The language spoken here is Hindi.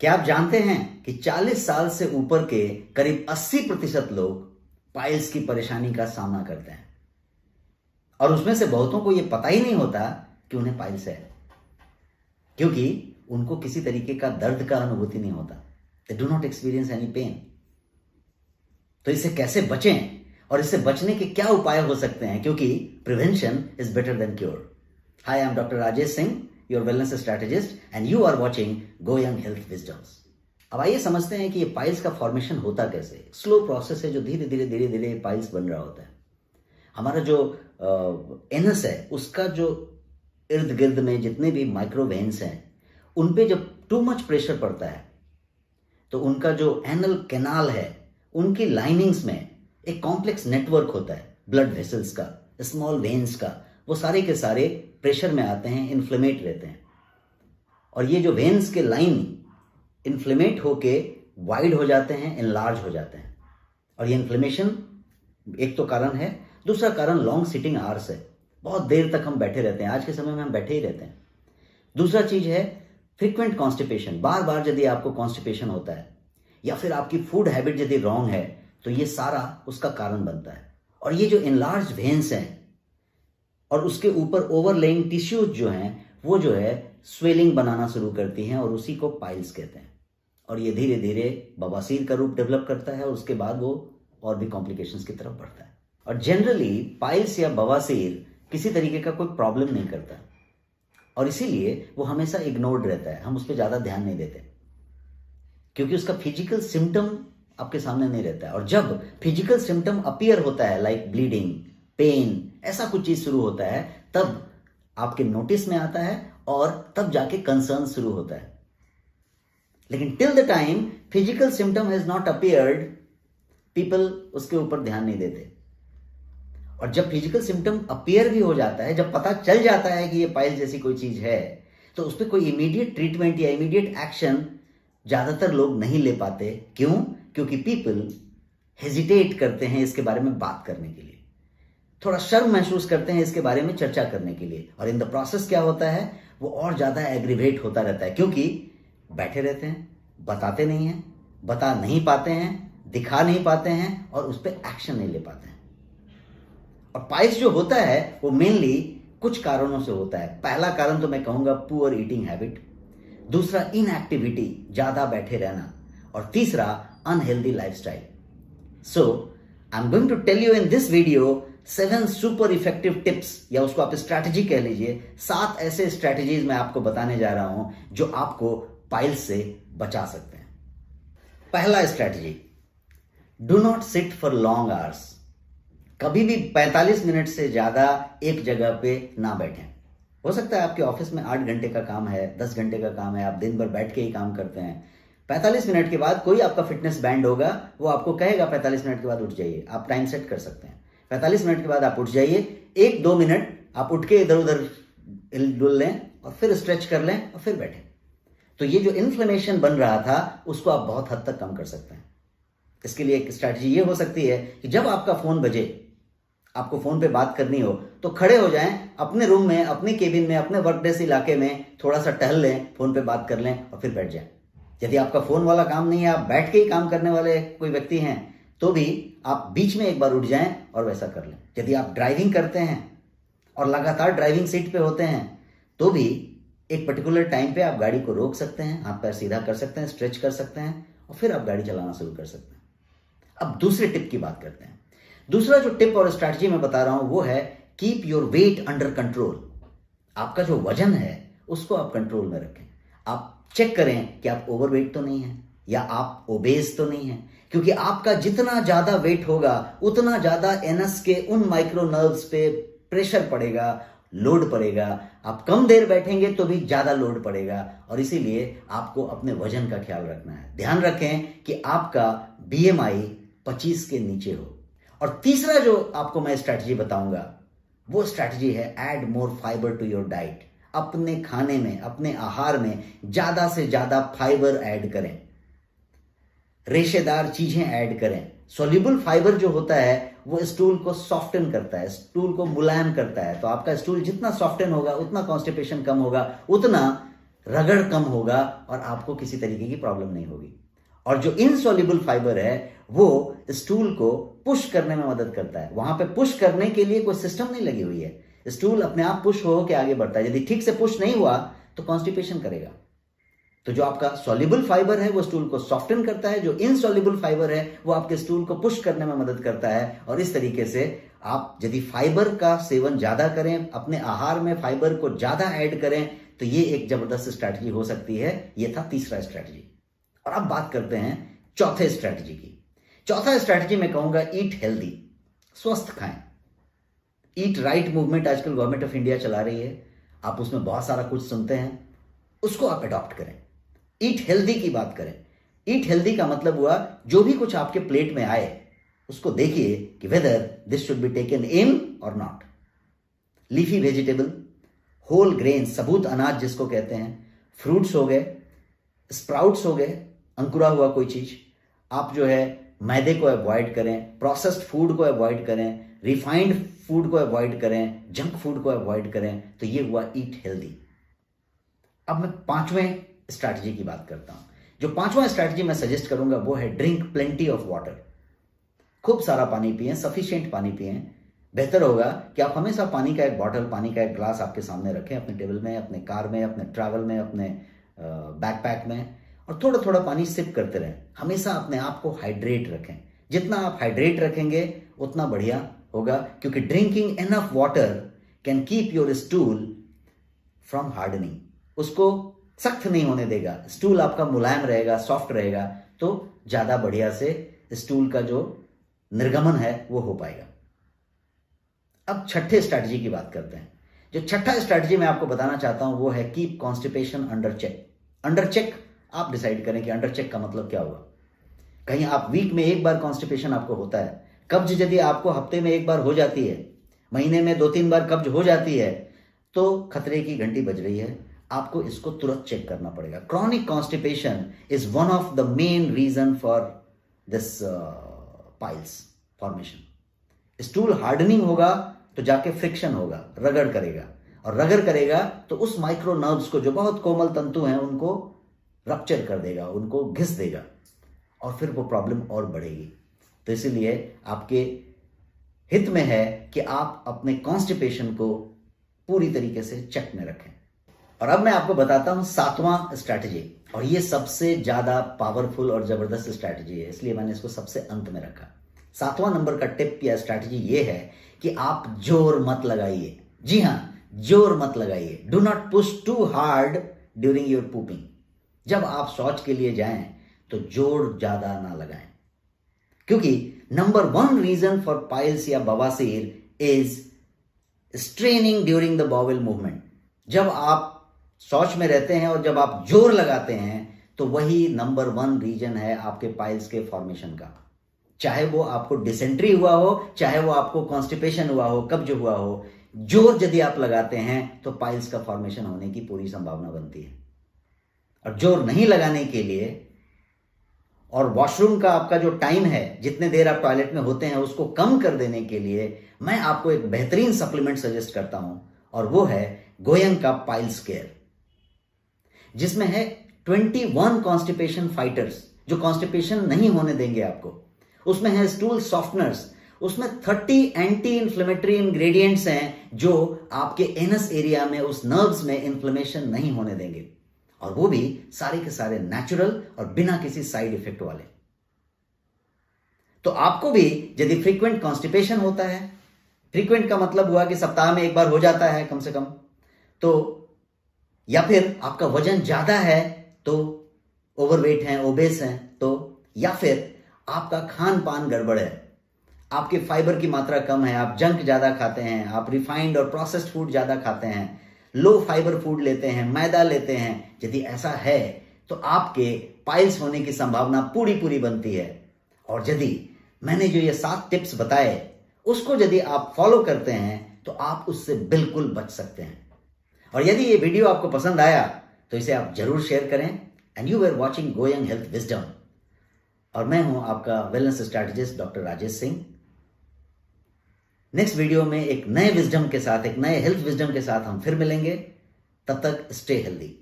क्या आप जानते हैं कि 40 साल से ऊपर के करीब 80% लोग पाइल्स की परेशानी का सामना करते हैं और उसमें से बहुतों को यह पता ही नहीं होता कि उन्हें पाइल्स है, क्योंकि उनको किसी तरीके का दर्द का अनुभूति नहीं होता। They do not experience any pain. तो इससे कैसे बचें और इससे बचने के क्या उपाय हो सकते हैं, क्योंकि prevention is better than cure. Hi, I am doctor Rajesh Singh, your wellness strategist, and you are watching go young health wisdoms. अब आइए समझते हैं कि ये पाइल्स का फॉर्मेशन होता कैसे। स्लो प्रोसेस है जो धीरे धीरे धीरे धीरे पाइल्स बन रहा होता है। हमारा जो एनस है उसका जो इर्द गिर्द में जितने भी माइक्रोवेन्स हैं उन पे जब टू मच प्रेशर पड़ता है तो उनका जो एनल कैनाल है उनकी लाइनिंग्स में एक कॉम्प्लेक्स नेटवर्क होता है ब्लड वेसल्स का, स्मॉल वेन्स का। वो सारे के सारे प्रेशर में आते हैं, इन्फ्लेमेट रहते हैं, और ये जो वेन्स के लाइन इन्फ्लेमेट होके वाइड हो जाते हैं, एनलार्ज हो जाते हैं। और ये इन्फ्लेमेशन एक तो कारण है, दूसरा कारण लॉन्ग सिटिंग आवर्स है। बहुत देर तक हम बैठे रहते हैं, आज के समय में हम बैठे ही रहते हैं। दूसरा चीज है फ्रीक्वेंट कॉन्स्टिपेशन। बार बार यदि आपको कॉन्स्टिपेशन होता है या फिर आपकी फूड हैबिट यदि रॉन्ग है तो ये सारा उसका कारण बनता है। और ये जो इनलार्ज वेन्स हैं और उसके ऊपर ओवरलेइंग टिश्यूज जो हैं वो जो है स्वेलिंग बनाना शुरू करती हैं और उसी को पाइल्स कहते हैं। और ये धीरे धीरे बवासीर का रूप डेवलप करता है और उसके बाद वो और भी कॉम्प्लिकेशंस की तरफ बढ़ता है। और जनरली पाइल्स या बवासीर किसी तरीके का कोई प्रॉब्लम नहीं करता और इसीलिए वो हमेशा इग्नोर्ड रहता है। हम उस पर ज्यादा ध्यान नहीं देते क्योंकि उसका फिजिकल सिम्टम आपके सामने नहीं रहता है। और जब फिजिकल सिम्टम अपीयर होता है लाइक ब्लीडिंग, पेन, ऐसा कुछ चीज शुरू होता है तब आपके नोटिस में आता है और तब जाके कंसर्न शुरू होता है। लेकिन till the time physical symptom has not appeared, people उसके ऊपर ध्यान नहीं देते। और जब फिजिकल सिम्टम अपीयर भी हो जाता है, जब पता चल जाता है कि ये पाइल्स जैसी कोई चीज है, तो उस पर कोई इमीडिएट ट्रीटमेंट या इमीडिएट एक्शन ज्यादातर लोग नहीं ले पाते। क्यों? क्योंकि पीपल हेजिटेट करते हैं इसके बारे में बात करने के लिए, थोड़ा शर्म महसूस करते हैं इसके बारे में चर्चा करने के लिए। और इन द प्रोसेस क्या होता है, वो और ज्यादा एग्रीवेट होता रहता है क्योंकि बैठे रहते हैं, बताते नहीं हैं, बता नहीं पाते हैं, दिखा नहीं पाते हैं और उस पर एक्शन नहीं ले पाते हैं। और पाइल्स जो होता है वो मेनली कुछ कारणों से होता है। पहला कारण तो मैं कहूंगा पुअर ईटिंग हैबिट, दूसरा इनएक्टिविटी, ज्यादा बैठे रहना, और तीसरा unhealthy lifestyle. So I am going to tell you in this video 7 super effective tips, या उसको आप स्ट्रैटेजी कह लीजिए। 7 ऐसे स्ट्रैटेजीज मैं आपको बताने जा रहा हूं जो आपको पाइल्स से बचा सकते हैं। पहला strategy, do not sit for long hours. कभी भी 45 मिनट से ज्यादा एक जगह पे ना बैठें। हो सकता है आपके ऑफिस में 8 घंटे का काम है, 10 घंटे का काम है, आप दिन भर बैठ के ही काम करते हैं। 45 मिनट के बाद कोई आपका फिटनेस बैंड होगा, वो आपको कहेगा 45 मिनट के बाद उठ जाइए। आप टाइम सेट कर सकते हैं, 45 मिनट के बाद आप उठ जाइए। 1-2 मिनट आप उठ के इधर उधर डुल लें और फिर स्ट्रेच कर लें और फिर बैठें। तो ये जो इन्फ्लेमेशन बन रहा था उसको आप बहुत हद तक कम कर सकते हैं। इसके लिए एक स्ट्रैटेजी ये हो सकती है कि जब आपका फोन बजे, आपको फोन पे बात करनी हो, तो खड़े हो जाएं, अपने रूम में, अपने केबिन में, अपने वर्क डेस्क इलाके में थोड़ा सा टहल लें, फोन पे बात कर लें और फिर बैठ जाएं। यदि आपका फोन वाला काम नहीं है, आप बैठ के ही काम करने वाले कोई व्यक्ति हैं, तो भी आप बीच में एक बार उठ जाएं और वैसा कर लें। यदि आप ड्राइविंग करते हैं और लगातार ड्राइविंग सीट पे होते हैं तो भी एक पर्टिकुलर टाइम पे आप गाड़ी को रोक सकते हैं, हाथ पैर सीधा कर सकते हैं, स्ट्रेच कर सकते हैं और फिर आप गाड़ी चलाना शुरू कर सकते हैं। अब दूसरे टिप की बात करते हैं। दूसरा जो टिप और स्ट्रैटेजी मैं बता रहा हूं वो है keep your weight under control. आपका जो वजन है उसको आप कंट्रोल में रखें। आप चेक करें कि आप ओवरवेट तो नहीं है या आप ओबेस तो नहीं है, क्योंकि आपका जितना ज्यादा वेट होगा उतना ज्यादा एनस के उन माइक्रो नर्व्स पे प्रेशर पड़ेगा, लोड पड़ेगा। आप कम देर बैठेंगे तो भी ज्यादा लोड पड़ेगा और इसीलिए आपको अपने वजन का ख्याल रखना है। ध्यान रखें कि आपका BMI 25 के नीचे हो। और तीसरा जो आपको मैं स्ट्रैटेजी बताऊंगा वो स्ट्रैटेजी है add more fibre to your diet. अपने खाने में, अपने आहार में ज्यादा से ज्यादा फाइबर ऐड करें, रेशेदार चीजें ऐड करें। सोल्यूबल फाइबर जो होता है वो स्टूल को सॉफ्टन करता है, स्टूल को मुलायम करता है। तो आपका स्टूल जितना सॉफ्टन होगा उतना कॉन्स्टिपेशन कम होगा, उतना रगड़ कम होगा और आपको किसी तरीके की प्रॉब्लम नहीं होगी। और जो इनसॉल्युबल फाइबर है वो स्टूल को पुश करने में मदद करता है। वहां पे पुश करने के लिए कोई सिस्टम नहीं लगी हुई है, स्टूल अपने आप पुश हो के आगे बढ़ता है। यदि ठीक से पुश नहीं हुआ तो कॉन्स्टिपेशन करेगा। तो जो आपका सॉल्युबल फाइबर है वो स्टूल को सॉफ्टन करता है, जो इनसॉल्युबल फाइबर है वो आपके स्टूल को पुश करने में मदद करता है। और इस तरीके से आप यदि फाइबर का सेवन ज्यादा करें, अपने आहार में फाइबर को ज्यादा ऐड करें, तो ये एक जबरदस्त स्ट्रैटेजी हो सकती है। ये था तीसरा स्ट्रैटेजी। और अब बात करते हैं चौथे स्ट्रैटेजी की। चौथा स्ट्रैटेजी मैं कहूंगा ईट हेल्दी, स्वस्थ खाएं। ईट राइट मूवमेंट आजकल गवर्नमेंट ऑफ इंडिया चला रही है, आप उसमें बहुत सारा कुछ सुनते हैं, उसको आप अडॉप्ट करें। ईट हेल्दी की बात करें। ईट हेल्दी का मतलब हुआ जो भी कुछ आपके प्लेट में आए उसको देखिए कि whether this should be taken in or not. Leafy vegetable, whole grain, सबूत अनाज जिसको कहते हैं, फ्रूट्स हो गए, स्प्राउट्स हो गए, अंकुरा हुआ कोई चीज। आप जो है मैदे को अवॉइड करें, प्रोसेस्ड फूड को अवॉइड करें, रिफाइंड फूड को अवॉइड करें, जंक फूड को अवॉइड करें। तो ये हुआ ईट हेल्दी। अब मैं पांचवें स्ट्रैटेजी की बात करता हूं। जो पांचवा स्ट्रैटेजी मैं सजेस्ट करूंगा वो है ड्रिंक प्लेंटी ऑफ वाटर। खूब सारा पानी पिएं, सफिशिएंट पानी पिएं। बेहतर होगा कि आप हमेशा पानी का एक बॉटल, पानी का एक ग्लास आपके सामने रखें, अपने टेबल में, अपने कार में, अपने ट्रैवल में, अपने बैकपैक में, और थोड़ा थोड़ा पानी सिप करते रहें। हमेशा अपने आप को हाइड्रेट रखें। जितना आप हाइड्रेट रखेंगे उतना बढ़िया होगा, क्योंकि drinking enough water can keep your stool from hardening. उसको सख्त नहीं होने देगा, स्टूल आपका मुलायम रहेगा, सॉफ्ट रहेगा, तो ज्यादा बढ़िया से स्टूल का जो निर्गमन है वो हो पाएगा। अब छठे स्ट्रैटेजी की बात करते हैं। जो छठा स्ट्रैटेजी मैं आपको बताना चाहता हूं वो है keep constipation under check. Under check आप डिसाइड करें कि अंडर चेक का मतलब क्या हुआ। कहीं आप वीक में एक बार कॉन्स्टिपेशन आपको होता है, कब्ज यदि आपको हफ्ते में एक बार हो जाती है, महीने में 2-3 बार कब्ज हो जाती है, तो खतरे की घंटी बज रही है। आपको इसको तुरंत चेक करना पड़ेगा। Chronic constipation is one of the main reason for this piles formation. Stool hardening होगा तो जाके फ्रिक्शन होगा, रगड़ करेगा, और रगड़ करेगा तो उस माइक्रो नर्व्स को, जो बहुत कोमल तंतु हैं, उनको रप्चर कर देगा, उनको घिस देगा, और फिर वो प्रॉब्लम और बढ़ेगी। तो इसीलिए आपके हित में है कि आप अपने कॉन्स्टिपेशन को पूरी तरीके से चेक में रखें। और अब मैं आपको बताता हूं सातवां स्ट्रैटेजी, और ये सबसे ज्यादा पावरफुल और जबरदस्त स्ट्रैटेजी है, इसलिए मैंने इसको सबसे अंत में रखा। सातवां नंबर का टिप या स्ट्रैटेजी ये है कि आप जोर मत लगाइए। जी हां, जोर मत लगाइए। Do not push too hard during your pooping. जब आप शौच के लिए जाएं तो जोर ज्यादा ना लगाएं, क्योंकि नंबर 1 रीजन फॉर पाइल्स या बवासीर is straining during the bowel movement. जब आप शौच में रहते हैं और जब आप जोर लगाते हैं तो वही नंबर 1 रीजन है आपके पाइल्स के फॉर्मेशन का। चाहे वो आपको डिसेंट्री हुआ हो, चाहे वो आपको कॉन्स्टिपेशन हुआ हो, कब्ज हुआ हो, जोर यदि आप लगाते हैं तो पाइल्स का फॉर्मेशन होने की पूरी संभावना बनती है। और जोर नहीं लगाने के लिए और वॉशरूम का आपका जो टाइम है, जितने देर आप टॉयलेट में होते हैं, उसको कम कर देने के लिए मैं आपको एक बेहतरीन सप्लीमेंट सजेस्ट करता हूं, और वो है गोयंग का पाइल्स केयर, जिसमें है 21 कॉन्स्टिपेशन फाइटर्स जो कॉन्स्टिपेशन नहीं होने देंगे आपको। उसमें है स्टूल सॉफ्टनर्स, उसमें 30 एंटी इंफ्लेमेटरी इंग्रेडिएंट्स हैं जो आपके एनस एरिया में, उस नर्व्स में इंफ्लेमेशन नहीं होने देंगे, और वो भी सारे के सारे नेचुरल और बिना किसी साइड इफेक्ट वाले। तो आपको भी यदि फ्रीक्वेंट कॉन्स्टिपेशन होता है, फ्रीक्वेंट का मतलब हुआ कि सप्ताह में एक बार हो जाता है कम से कम, तो या फिर आपका वजन ज्यादा है, तो ओवरवेट हैं, ओबेस हैं, तो या फिर आपका खान पान गड़बड़ है, आपके फाइबर की मात्रा कम है, आप जंक ज्यादा खाते हैं, आप रिफाइंड और प्रोसेस्ड फूड ज्यादा खाते हैं, लो फाइबर फूड लेते हैं, मैदा लेते हैं, यदि ऐसा है तो आपके पाइल्स होने की संभावना पूरी पूरी बनती है। और यदि मैंने जो ये 7 टिप्स बताए उसको यदि आप फॉलो करते हैं तो आप उससे बिल्कुल बच सकते हैं। और यदि ये वीडियो आपको पसंद आया तो इसे आप जरूर शेयर करें। And you are watching going health wisdom, और मैं हूं आपका wellness strategist doctor Rajesh Singh. Next video में एक नए विजडम के साथ, एक नए हेल्थ विजडम के साथ हम फिर मिलेंगे। तब तक स्टे हेल्दी।